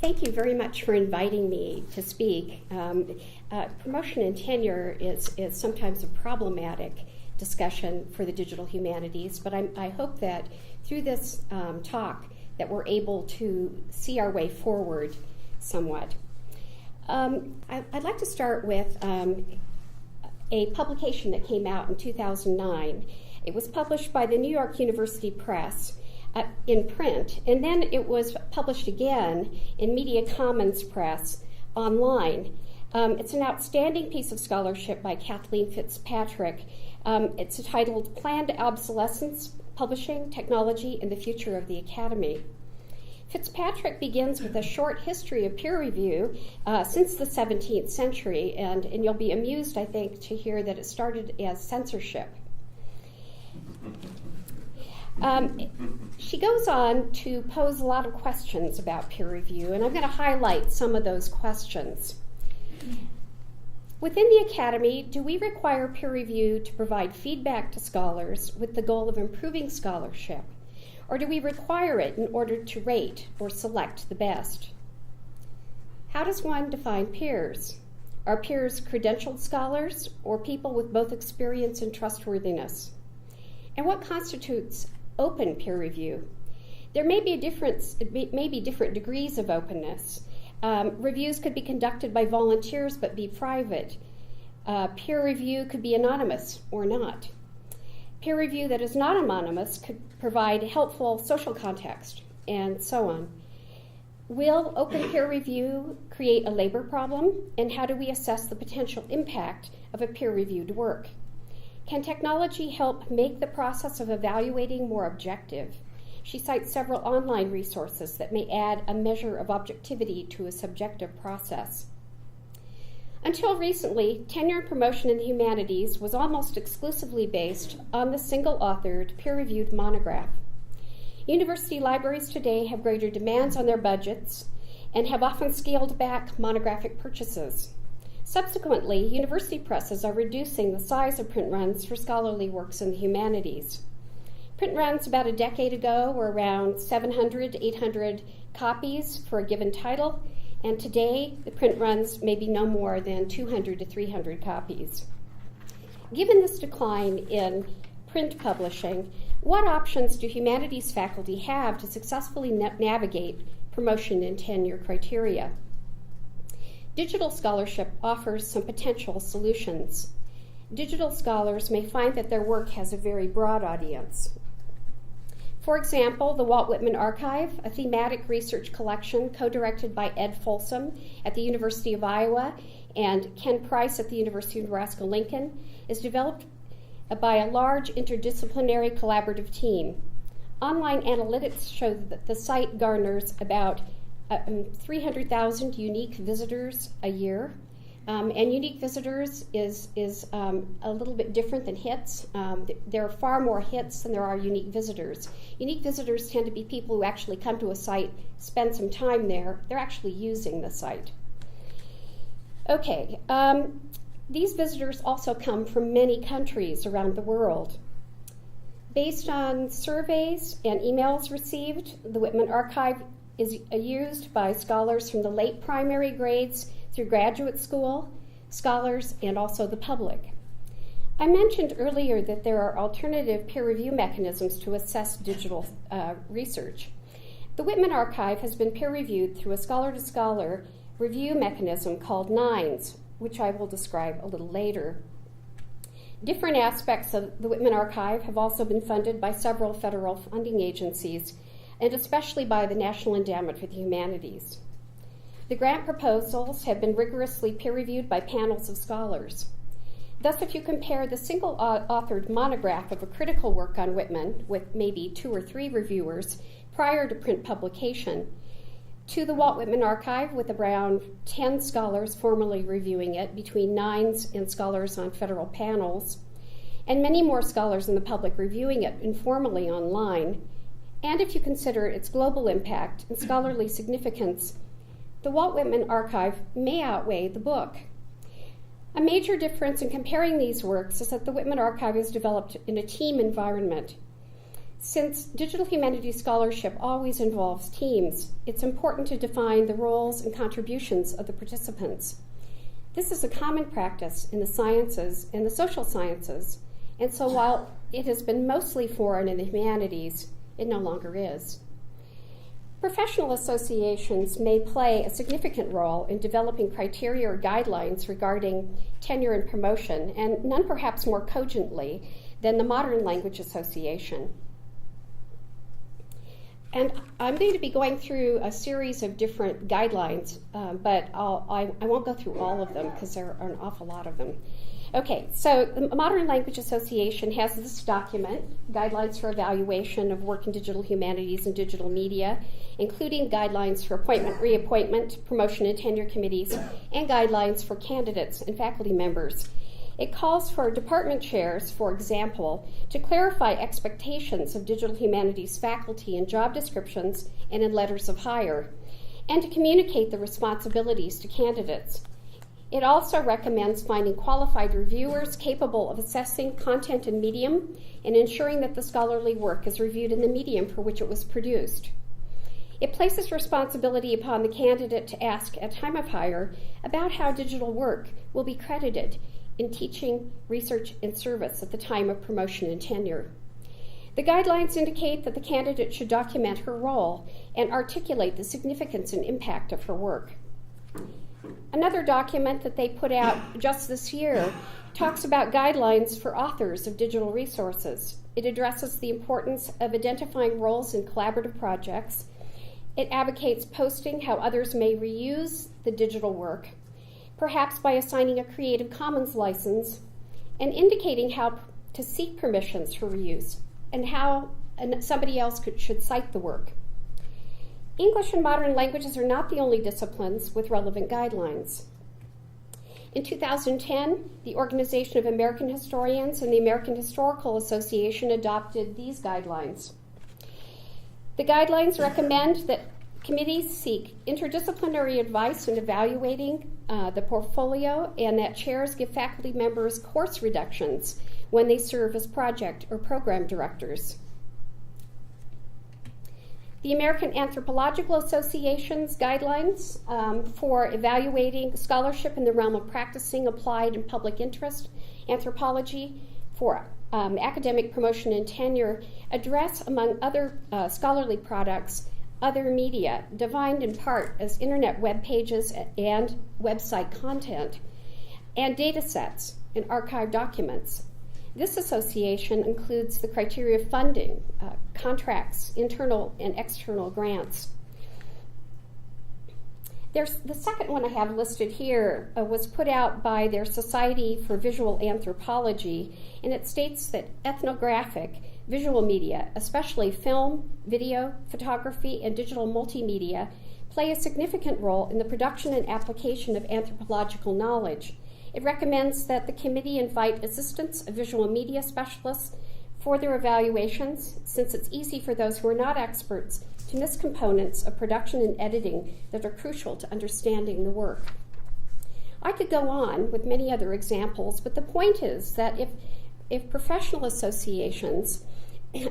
Thank you very much for inviting me to speak. Promotion and tenure is sometimes a problematic discussion for the digital humanities, but I hope that through this talk that we're able to see our way forward somewhat. I'd like to start with a publication that came out in 2009. It was published by the New York University Press in print, and then it was published again in Media Commons Press online. It's an outstanding piece of scholarship by Kathleen Fitzpatrick. It's titled Planned Obsolescence, Publishing, Technology, and the Future of the Academy. Fitzpatrick begins with a short history of peer review since the 17th century, and you'll be amused, I think, to hear that it started as censorship. She goes on to pose a lot of questions about peer review, and I'm going to highlight some of those questions. Within the Academy, do we require peer review to provide feedback to scholars with the goal of improving scholarship? Or do we require it in order to rate or select the best? How does one define peers? Are peers credentialed scholars or people with both experience and trustworthiness? And what constitutes open peer review? There may be different degrees of openness. Reviews could be conducted by volunteers but be private. Peer review could be anonymous or not. Peer review that is not anonymous could provide helpful social context, and so on. Will open peer review create a labor problem, and how do we assess the potential impact of a peer-reviewed work? Can technology help make the process of evaluating more objective? She cites several online resources that may add a measure of objectivity to a subjective process. Until recently, tenure and promotion in the humanities was almost exclusively based on the single-authored, peer-reviewed monograph. University libraries today have greater demands on their budgets and have often scaled back monographic purchases. Subsequently, university presses are reducing the size of print runs for scholarly works in the humanities. Print runs about a decade ago were around 700 to 800 copies for a given title, and today the print runs may be no more than 200 to 300 copies. Given this decline in print publishing, what options do humanities faculty have to successfully navigate promotion and tenure criteria? Digital scholarship offers some potential solutions. Digital scholars may find that their work has a very broad audience. For example, the Walt Whitman Archive, a thematic research collection co-directed by Ed Folsom at the University of Iowa and Ken Price at the University of Nebraska-Lincoln, is developed by a large interdisciplinary collaborative team. Online analytics show that the site garners about 300,000 unique visitors a year. And unique visitors is a little bit different than hits. There are far more hits than there are unique visitors. Unique visitors tend to be people who actually come to a site, spend some time there. They're actually using the site. Okay, these visitors also come from many countries around the world. Based on surveys and emails received, the Whitman Archive is used by scholars from the late primary grades through graduate school, scholars, and also the public. I mentioned earlier that there are alternative peer review mechanisms to assess digital research. The Whitman Archive has been peer reviewed through a scholar-to-scholar review mechanism called NINES, which I will describe a little later. Different aspects of the Whitman Archive have also been funded by several federal funding agencies, and especially by the National Endowment for the Humanities. The grant proposals have been rigorously peer-reviewed by panels of scholars. Thus, if you compare the single-authored monograph of a critical work on Whitman with maybe 2 or 3 reviewers prior to print publication, to the Walt Whitman Archive with around 10 scholars formally reviewing it, between NINES and scholars on federal panels, and many more scholars in the public reviewing it informally online, and if you consider its global impact and scholarly significance, the Walt Whitman Archive may outweigh the book. A major difference in comparing these works is that the Whitman Archive is developed in a team environment. Since digital humanities scholarship always involves teams, it's important to define the roles and contributions of the participants. This is a common practice in the sciences and the social sciences, and so while it has been mostly foreign in the humanities, it no longer is. Professional associations may play a significant role in developing criteria or guidelines regarding tenure and promotion, and none perhaps more cogently than the Modern Language Association. And I'm going to be going through a series of different guidelines, but I won't go through all of them because there are an awful lot of them. Okay, so the Modern Language Association has this document, Guidelines for Evaluation of Work in Digital Humanities and Digital Media, including guidelines for appointment, reappointment, promotion and tenure committees, and guidelines for candidates and faculty members. It calls for department chairs, for example, to clarify expectations of digital humanities faculty in job descriptions and in letters of hire, and to communicate the responsibilities to candidates. It also recommends finding qualified reviewers capable of assessing content and medium and ensuring that the scholarly work is reviewed in the medium for which it was produced. It places responsibility upon the candidate to ask at time of hire about how digital work will be credited in teaching, research, and service at the time of promotion and tenure. The guidelines indicate that the candidate should document her role and articulate the significance and impact of her work. Another document that they put out just this year talks about guidelines for authors of digital resources. It addresses the importance of identifying roles in collaborative projects. It advocates posting how others may reuse the digital work, perhaps by assigning a Creative Commons license, and indicating how to seek permissions for reuse and how somebody else should cite the work. English and modern languages are not the only disciplines with relevant guidelines. In 2010, the Organization of American Historians and the American Historical Association adopted these guidelines. The guidelines recommend that committees seek interdisciplinary advice in evaluating the portfolio, and that chairs give faculty members course reductions when they serve as project or program directors. The American Anthropological Association's guidelines for evaluating scholarship in the realm of practicing applied and public interest anthropology for academic promotion and tenure address, among other scholarly products, other media, defined in part as internet web pages and website content, and data sets and archived documents. This association includes the criteria of funding, contracts, internal and external grants. The second one I have listed here was put out by their Society for Visual Anthropology, and it states that ethnographic visual media, especially film, video, photography, and digital multimedia, play a significant role in the production and application of anthropological knowledge. It recommends that the committee invite assistants of visual media specialists for their evaluations, since it's easy for those who are not experts to miss components of production and editing that are crucial to understanding the work. I could go on with many other examples, but the point is that if professional associations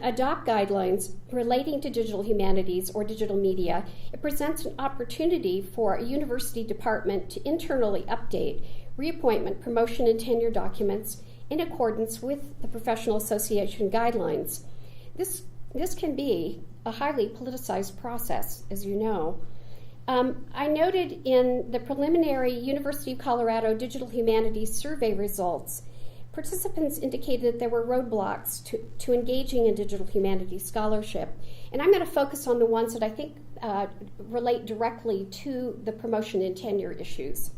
adopt guidelines relating to digital humanities or digital media, it presents an opportunity for a university department to internally update reappointment, promotion, and tenure documents in accordance with the professional association guidelines. This can be a highly politicized process, as you know. I noted in the preliminary University of Colorado Digital Humanities survey results, participants indicated that there were roadblocks to engaging in digital humanities scholarship. And I'm going to focus on the ones that I think relate directly to the promotion and tenure issues.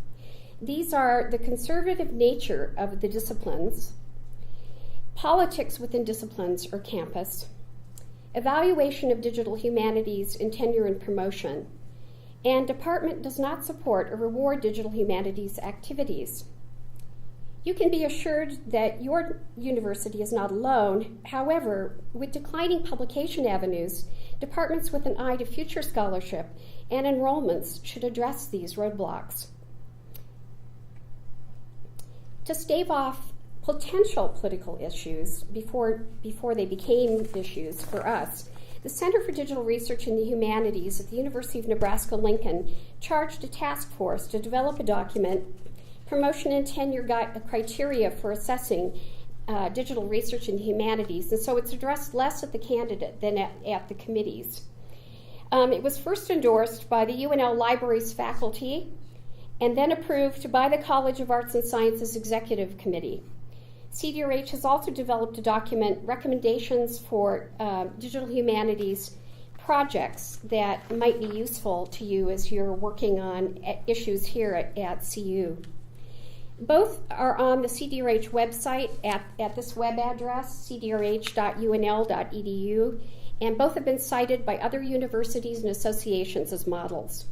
These are the conservative nature of the disciplines, politics within disciplines or campus, evaluation of digital humanities in tenure and promotion, and department does not support or reward digital humanities activities. You can be assured that your university is not alone. However, with declining publication avenues, departments with an eye to future scholarship and enrollments should address these roadblocks. To stave off potential political issues before they became issues for us, the Center for Digital Research in the Humanities at the University of Nebraska-Lincoln charged a task force to develop a document, Promotion and Tenure Criteria for Assessing Digital Research in the Humanities, and so it's addressed less at the candidate than at the committees. It was first endorsed by the UNL Libraries faculty and then approved by the College of Arts and Sciences Executive Committee. CDRH has also developed a document, recommendations for digital humanities projects that might be useful to you as you're working on issues here at CU. Both are on the CDRH website at this web address, cdrh.unl.edu, and both have been cited by other universities and associations as models.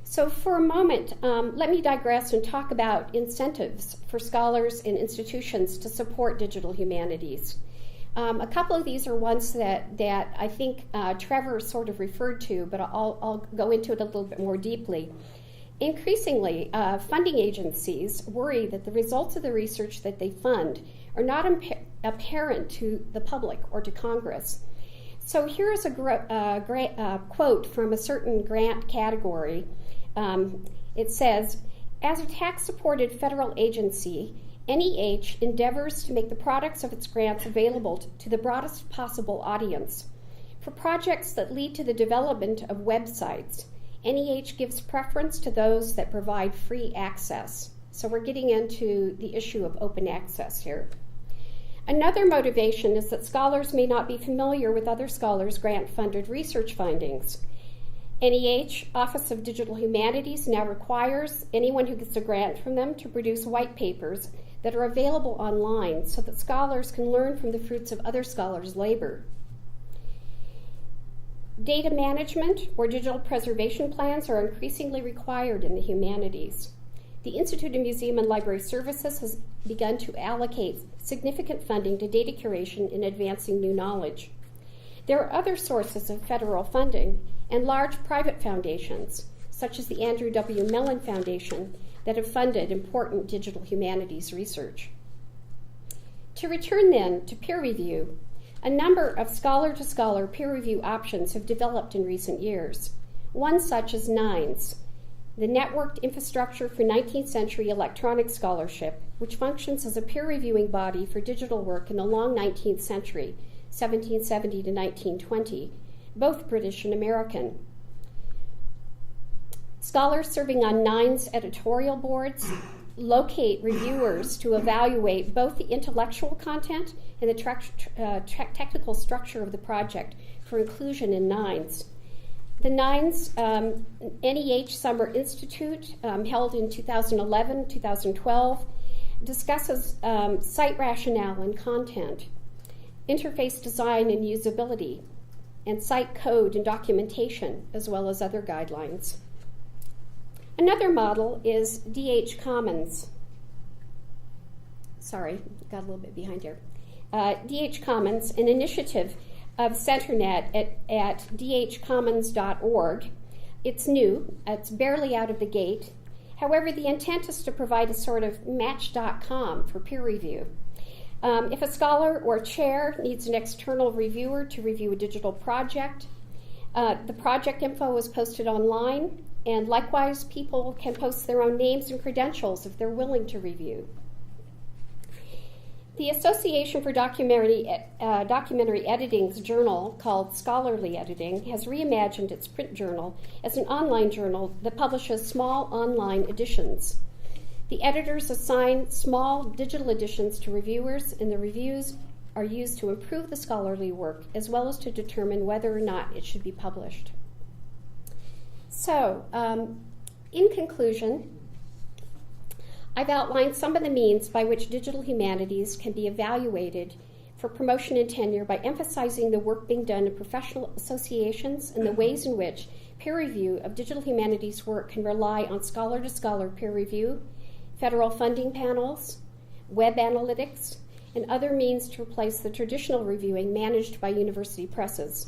So for a moment, let me digress and talk about incentives for scholars and institutions to support digital humanities. A couple of these are ones that I think Trevor sort of referred to, but I'll go into it a little bit more deeply. Increasingly, funding agencies worry that the results of the research that they fund are not apparent to the public or to Congress. So here's a quote from a certain grant category. It says, as a tax-supported federal agency, NEH endeavors to make the products of its grants available to the broadest possible audience. For projects that lead to the development of websites, NEH gives preference to those that provide free access. So we're getting into the issue of open access here. Another motivation is that scholars may not be familiar with other scholars' grant-funded research findings. NEH, Office of Digital Humanities, now requires anyone who gets a grant from them to produce white papers that are available online so that scholars can learn from the fruits of other scholars' labor. Data management or digital preservation plans are increasingly required in the humanities. The Institute of Museum and Library Services has begun to allocate significant funding to data curation in advancing new knowledge. There are other sources of federal funding and large private foundations, such as the Andrew W. Mellon Foundation, that have funded important digital humanities research. To return then to peer review, a number of scholar-to-scholar peer review options have developed in recent years. One such is NINES, the Networked Infrastructure for 19th Century Electronic Scholarship, which functions as a peer-reviewing body for digital work in the long 19th century, 1770 to 1920, both British and American. Scholars serving on NINES editorial boards locate reviewers to evaluate both the intellectual content and the technical structure of the project for inclusion in NINES. The NINES NEH Summer Institute, held in 2011-2012, discusses site rationale and content, interface design and usability, and site code and documentation, as well as other guidelines. Another model is DH Commons. Sorry, got a little bit behind here. DH Commons, an initiative of CenterNet at dhcommons.org. It's new, it's barely out of the gate. However, the intent is to provide a sort of match.com for peer review. If a scholar or chair needs an external reviewer to review a digital project, the project info is posted online, and likewise, people can post their own names and credentials if they're willing to review. The Association for Documentary Editing's journal, called Scholarly Editing, has reimagined its print journal as an online journal that publishes small online editions. The editors assign small digital editions to reviewers, and the reviews are used to improve the scholarly work as well as to determine whether or not it should be published. So, in conclusion, I've outlined some of the means by which digital humanities can be evaluated for promotion and tenure by emphasizing the work being done in professional associations and the ways in which peer review of digital humanities work can rely on scholar-to-scholar peer review, federal funding panels, web analytics, and other means to replace the traditional reviewing managed by university presses.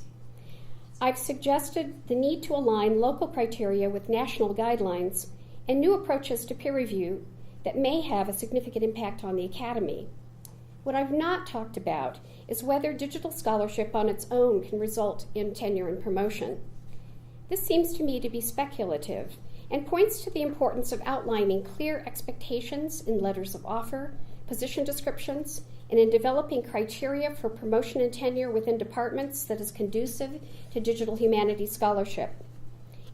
I've suggested the need to align local criteria with national guidelines and new approaches to peer review that may have a significant impact on the academy. What I've not talked about is whether digital scholarship on its own can result in tenure and promotion. This seems to me to be speculative and points to the importance of outlining clear expectations in letters of offer, position descriptions, and in developing criteria for promotion and tenure within departments that is conducive to digital humanities scholarship.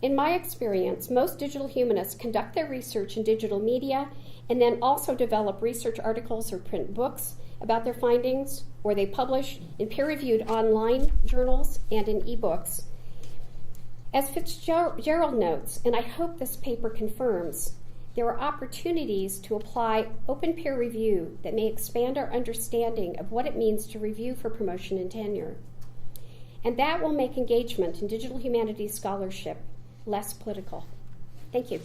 In my experience, most digital humanists conduct their research in digital media and then also develop research articles or print books about their findings, or they publish in peer-reviewed online journals and in ebooks. As Fitzgerald notes, and I hope this paper confirms, there are opportunities to apply open peer review that may expand our understanding of what it means to review for promotion and tenure. And that will make engagement in digital humanities scholarship less political. Thank you.